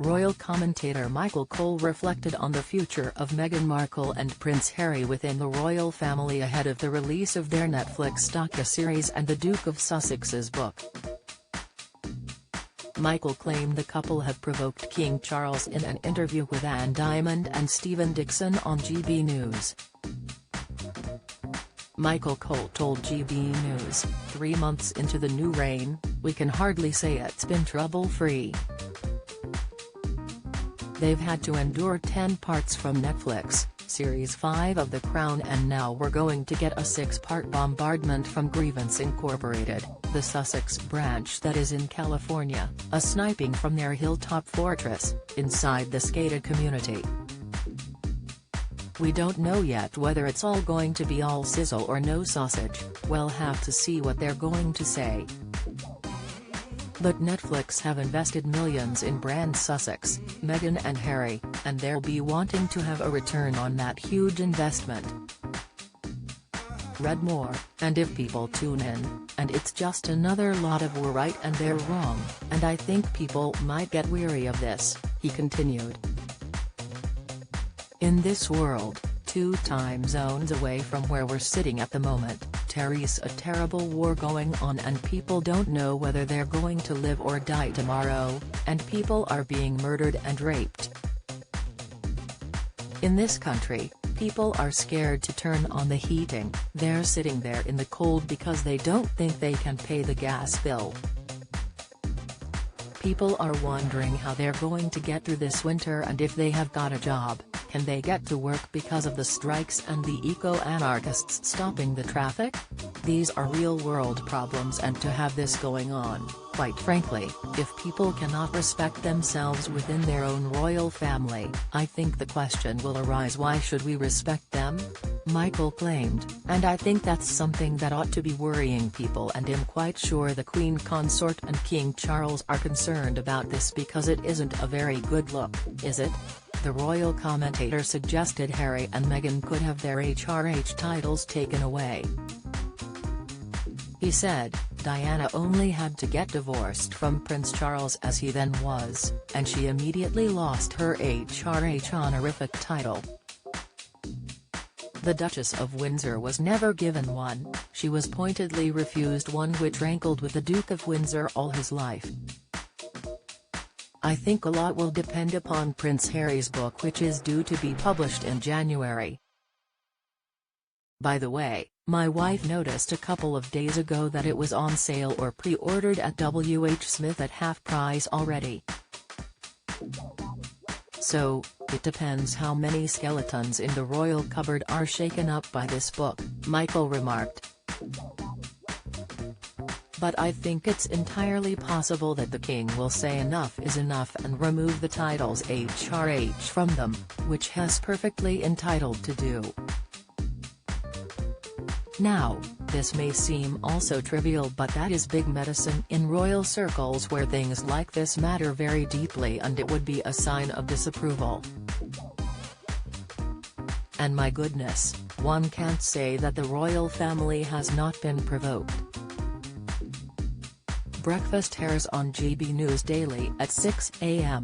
Royal commentator Michael Cole reflected on the future of Meghan Markle and Prince Harry within the royal family ahead of the release of their Netflix docu-series and the Duke of Sussex's book. Michael claimed the couple have provoked King Charles in an interview with Anne Diamond and Stephen Dixon on GB News. Michael Cole told GB News, 3 months into the new reign, we can hardly say it's been trouble-free. They've had to endure 10 parts from Netflix, Series 5 of The Crown, and now we're going to get a 6-part bombardment from Grievance Incorporated, the Sussex branch that is in California, a sniping from their hilltop fortress, inside this gated community. We don't know yet whether it's all going to be all sizzle or no sausage, we'll have to see what they're going to say. But Netflix have invested millions in brand Sussex, Meghan and Harry, and they'll be wanting to have a return on that huge investment. Read more, and if people tune in, and it's just another lot of we're right and they're wrong, and I think people might get weary of this, he continued. In this world, 2 time zones away from where we're sitting at the moment, there's a terrible war going on and people don't know whether they're going to live or die tomorrow, and people are being murdered and raped. In this country, people are scared to turn on the heating, they're sitting there in the cold because they don't think they can pay the gas bill. People are wondering how they're going to get through this winter, and if they have got a job, can they get to work because of the strikes and the eco-anarchists stopping the traffic? These are real-world problems, and to have this going on, quite frankly, if people cannot respect themselves within their own royal family, I think the question will arise, why should we respect them? Michael claimed, and I think that's something that ought to be worrying people, and I'm quite sure the Queen Consort and King Charles are concerned about this because it isn't a very good look, is it? The royal commentator suggested Harry and Meghan could have their HRH titles taken away. He said, Diana only had to get divorced from Prince Charles as he then was, and she immediately lost her HRH honorific title. The Duchess of Windsor was never given one, she was pointedly refused one, which rankled with the Duke of Windsor all his life. I think a lot will depend upon Prince Harry's book, which is due to be published in January. By the way, my wife noticed a couple of days ago that it was on sale or pre-ordered at WH Smith at half price already. So, it depends how many skeletons in the royal cupboard are shaken up by this book, Michael remarked. But I think it's entirely possible that the king will say enough is enough and remove the titles HRH from them, which he's perfectly entitled to do. Now, this may seem also trivial, but that is big medicine in royal circles where things like this matter very deeply, and it would be a sign of disapproval. And my goodness, one can't say that the royal family has not been provoked. Breakfast airs on GB News Daily at 6 a.m.